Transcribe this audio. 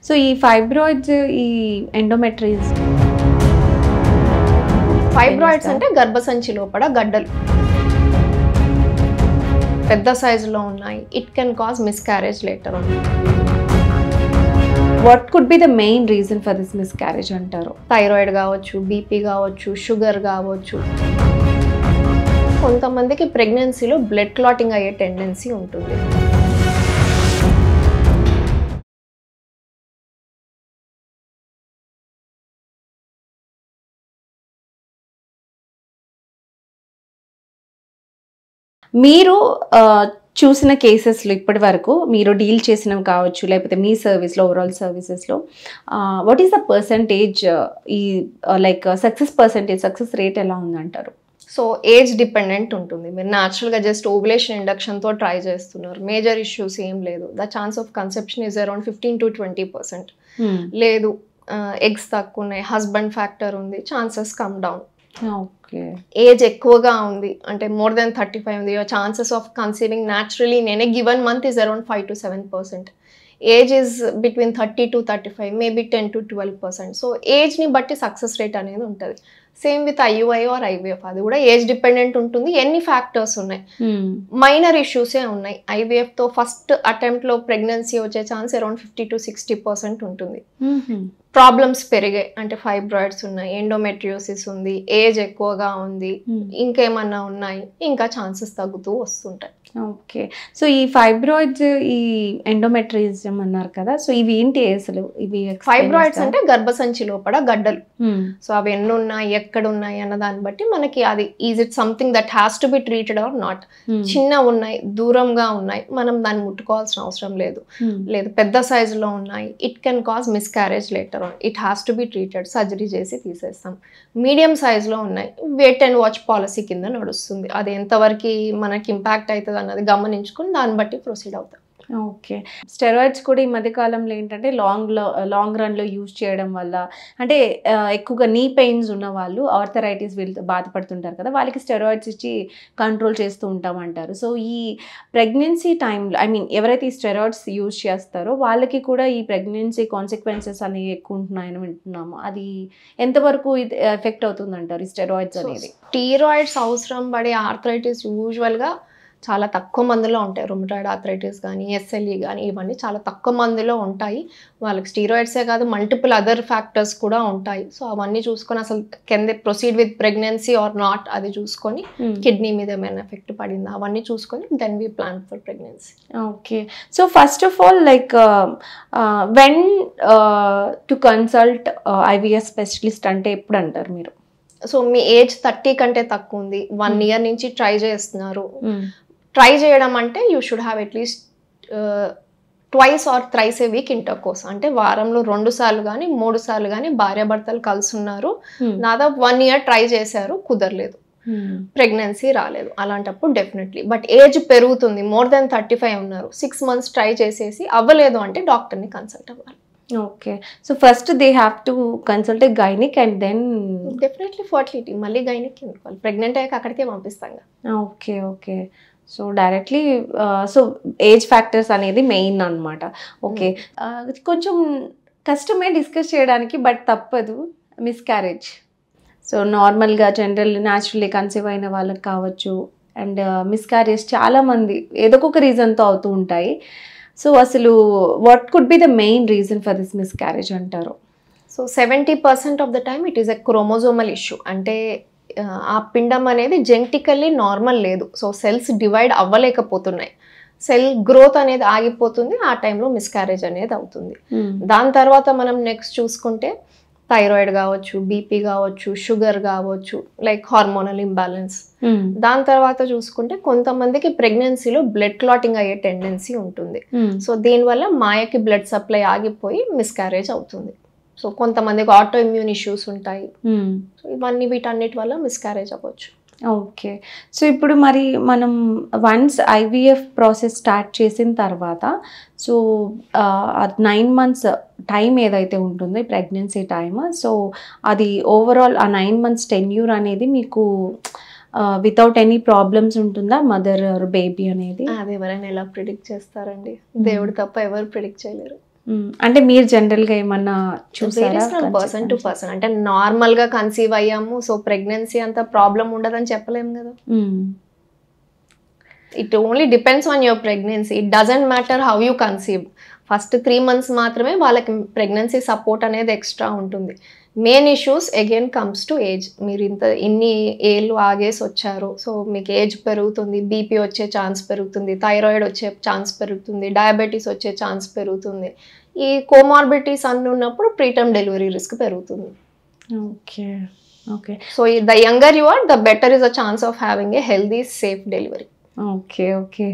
So ఈ fibroids, ఈ endometriosis, fibroids అంటే గర్భసంచి లోపల గడ్డలు పెద్ద సైజులో ఉన్నాయి. It can cause miscarriage later on. What could be the main reason for this miscarriage అంటారు? థైరాయిడ్ కావచ్చు, బీపీ కావచ్చు, షుగర్ కావచ్చు. కొంతమందికి ప్రెగ్నెన్సీలో బ్లడ్ క్లాటింగ్ అయ్యే టెండెన్సీ ఉంటుంది. మీరు చూసిన కేసెస్లో ఇప్పటి వరకు మీరు డీల్ చేసినవి కావచ్చు, లేకపోతే మీ సర్వీస్లో, ఓవరాల్ సర్వీసెస్లో వాట్ ఈస్ ద పర్సంటేజ్, ఈ లైక్ సక్సెస్ రేట్ ఎలా ఉందంటారు? సో ఏజ్ డిపెండెంట్ ఉంటుంది. మీరు న్యాచురల్గా జస్ట్ ఓవులేషన్ ఇండక్షన్తో ట్రై చేస్తున్నారు, మేజర్ ఇష్యూస్ ఏం లేదు. The chance of conception is around 15 to 20%. లేదు ఎగ్స్ తక్కువ ఉన్నాయి, హస్బెండ్ ఫ్యాక్టర్ ఉంది, chances come down. Okay. Age ఎక్కువగా ఉంది అంటే మోర్ దెన్ 35 ఉంది, ఛాన్సెస్ ఆఫ్ కన్సీవింగ్ న్యాచురలీ నేనే given month is around 5 to 7%. Age is between 30 to 35, maybe 10 to 12%. So ఏజ్ని బట్టి సక్సెస్ రేట్ అనేది ఉంటుంది. Same with IUI or IVF, అది కూడా ఏజ్ డిపెండెంట్ ఉంటుంది. ఎన్ని ఫ్యాక్టర్స్ ఉన్నాయి, మైనర్ ఇష్యూసే ఉన్నాయి. IVFతో ఫస్ట్ అటెంప్ట్లో ప్రెగ్నెన్సీ వచ్చే ఛాన్స్ అరౌండ్ 50 to 60% ఉంటుంది. ప్రాబ్లమ్స్ పెరిగాయి అంటే ఫైబ్రాయిడ్స్ ఉన్నాయి, ఎండోమెట్రియోసిస్ ఉంది, ఏజ్ ఎక్కువగా ఉంది, ఇంకేమన్నా ఉన్నాయి, ఇంకా ఛాన్సెస్ తగ్గుతూ వస్తుంటాయి. ఓకే. సో ఈ ఫైబ్రాయిడ్స్, ఈ ఎండోమెట్రియోసిస్ అన్నారు కదా, సో ఇవి ఏంటి అసలు? ఇవి ఫైబ్రాయిడ్స్ అంటే గర్భసంచి లోపల గడ్డలు. సో అవి ఎన్ని ఉన్నాయి, ఎక్కడ ఉన్నాయి అన్న దాన్ని బట్టి మనకి అది is it something that has to be treated or not. చిన్న ఉన్నాయి, దూరంగా ఉన్నాయి, మనం దాన్ని ముట్టుకోవాల్సిన అవసరం లేదు. లేదు పెద్ద సైజులో ఉన్నాయి, it can cause miscarriage later. It has to be treated, surgery చేసి తీసేస్తాం. మీడియం సైజులో ఉన్నాయి, వెయిట్ అండ్ వాచ్ పాలసీ కింద నడుస్తుంది. అది ఎంతవరకు మనకి ఇంపాక్ట్ అవుతుంది అన్నది గమనించుకుని దాన్ని బట్టి ప్రొసీడ్ అవుతాం. ఓకే. స్టెరాయిడ్స్ కూడా ఈ మధ్యకాలంలో ఏంటంటే లాంగ్ రన్లో యూజ్ చేయడం వల్ల, అంటే ఎక్కువగా నీ పెయిన్స్ ఉన్న వాళ్ళు, ఆర్థరైటిస్ వీళ్ళతో బాధపడుతుంటారు కదా, వాళ్ళకి స్టెరాయిడ్స్ ఇచ్చి కంట్రోల్ చేస్తూ ఉంటామంటారు. సో ఈ ప్రెగ్నెన్సీ టైంలో, ఐ మీన్ ఎవరైతే ఈ స్టెరాయిడ్స్ యూజ్ చేస్తారో వాళ్ళకి కూడా ఈ ప్రెగ్నెన్సీ కాన్సిక్వెన్సెస్ అనేవి ఎక్కువ ఉంటున్నాయని వింటున్నాము. అది ఎంతవరకు ఇది ఎఫెక్ట్ అవుతుందంటారు ఈ స్టెరాయిడ్స్ అనేది? స్టీరాయిడ్స్ అవసరం పడే ఆర్థరైటిస్ యూజువల్గా చాలా తక్కువ మందిలో ఉంటాయి. రుమటాయిడ్ ఆర్థరైటిస్ కానీ, SLE కానీ, ఇవన్నీ చాలా తక్కువ మందిలో ఉంటాయి. వాళ్ళకి స్టీరాయిడ్సే కాదు, మల్టిపుల్ అదర్ ఫ్యాక్టర్స్ కూడా ఉంటాయి. సో అవన్నీ చూసుకొని అసలు can they proceed with pregnancy or not, అది చూసుకొని కిడ్నీ మీద ఏమైనా ఎఫెక్ట్ పడిందా అవన్నీ చూసుకొని then we plan for pregnancy. Okay. So first of all like when to consult IVF specialist అంటే ఎప్పుడు అంటారు మీరు? సో మీ ఏజ్ 30 కంటే తక్కువ ఉంది, 1 year నుంచి ట్రై చేస్తున్నారు. ట్రై చేయడం అంటే you should have at least twice or thrice a week intercourse. అంటే వారంలో 2 సార్లు కానీ 3 సార్లు కానీ భార్యాభర్తలు కలిసి ఉన్నారు, దాదాపు 1 year ట్రై చేశారు, కుదరలేదు, ప్రెగ్నెన్సీ రాలేదు, అలాంటప్పుడు డెఫినెట్లీ. బట్ ఏజ్ పెరుగుతుంది, మోర్ దెన్ 35 ఉన్నారు, 6 months ట్రై చేసేసి అవ్వలేదు అంటే డాక్టర్ని కన్సల్ట్ అవ్వాలి. Okay. So first they have to consult a gynaec and then definitely fertility, మళ్ళీ గైనిక్ ఎందుకు, ప్రెగ్నెంట్ అయ్యాక అక్కడికే పంపిస్తాం. Okay. Okay. So directly so age factors అనేది మెయిన్ అనమాట. ఓకే. కొంచెం కష్టమే డిస్కస్ చేయడానికి, బట్ తప్పదు, మిస్క్యారేజ్. సో నార్మల్గా జనరల్ న్యాచురల్లీ కన్సీవ్ అయిన వాళ్ళకి కావచ్చు, అండ్ మిస్క్యారేజ్ చాలామంది ఏదో ఒక రీజన్తో అవుతూ ఉంటాయి. సో అసలు what could be the main reason for this miscarriage అంటారు? So 70% of the time it is a chromosomal issue. అంటే ఆ పిండం అనేది జెనెటికల్లీ నార్మల్ లేదు, సో సెల్స్ డివైడ్ అవ్వలేకపోతున్నాయి, సెల్ గ్రోత్ అనేది ఆగిపోతుంది, ఆ టైంలో మిస్క్యారేజ్ అనేది అవుతుంది. దాని తర్వాత మనం నెక్స్ట్ చూసుకుంటే థైరాయిడ్ కావచ్చు, బీపీ కావచ్చు, షుగర్ కావచ్చు, లైక్ హార్మోనల్ ఇంబ్యాలెన్స్. దాని తర్వాత చూసుకుంటే కొంతమందికి ప్రెగ్నెన్సీలో బ్లడ్ క్లాటింగ్ అయ్యే టెండెన్సీ ఉంటుంది. సో దీనివల్ల మాయకి బ్లడ్ సప్లై ఆగిపోయి మిస్క్యారేజ్ అవుతుంది. సో కొంతమందికి ఆటో ఇమ్యూన్ ఇష్యూస్ ఉంటాయి. సో ఇవన్నీ వీటన్నిటి వల్ల మిస్క్యారేజ్ అవ్వచ్చు. ఓకే. సో ఇప్పుడు మరి మనం వన్స్ IVF ప్రాసెస్ స్టార్ట్ చేసిన తర్వాత, సో 9 months టైం ఏదైతే ఉంటుందో ప్రెగ్నెన్సీ టైమ్, సో అది ఓవరాల్ ఆ 9 months టెన్యూర్ అనేది మీకు వితౌట్ ఎనీ ప్రాబ్లమ్స్ ఉంటుందా, మదర్ ఆర్ బేబీ అనేది? అది ఎవరైనా ఎలా ప్రిడిక్ట్ చేస్తారండి, దేవుడు తప్ప ఎవరు ప్రిడిక్ట్ చేయలేరు. అంటే మీరు జనరల్గా ఏమన్నా చూసారా? Person to person. అంటే నార్మల్గా కన్సీవ్ అయ్యాము, సో ప్రెగ్నెన్సీ అంత ప్రాబ్లం ఉండదని చెప్పలేము కదా. It only depends on your pregnancy. It doesn't matter how you conceive. First 3 months మాత్రమే వాళ్ళకి ప్రెగ్నెన్సీ సపోర్ట్ అనేది ఎక్స్ట్రా ఉంటుంది. Main issues again comes to age. మీరు ఇన్ని ఏళ్ళు ఆగేసి వచ్చారు, సో మీకు ఏజ్ పెరుగుతుంది, బీపీ వచ్చే ఛాన్స్ పెరుగుతుంది, థైరాయిడ్ వచ్చే ఛాన్స్ పెరుగుతుంది, డయాబెటీస్ వచ్చే ఛాన్స్ పెరుగుతుంది. ఈ కోమార్బిడిటీస్ అన్ని ఉన్నప్పుడు ప్రీటర్మ్ డెలివరీ రిస్క్ పెరుగుతుంది. Okay okay. So the younger you are, the better is a chance of having a healthy safe delivery. Okay okay.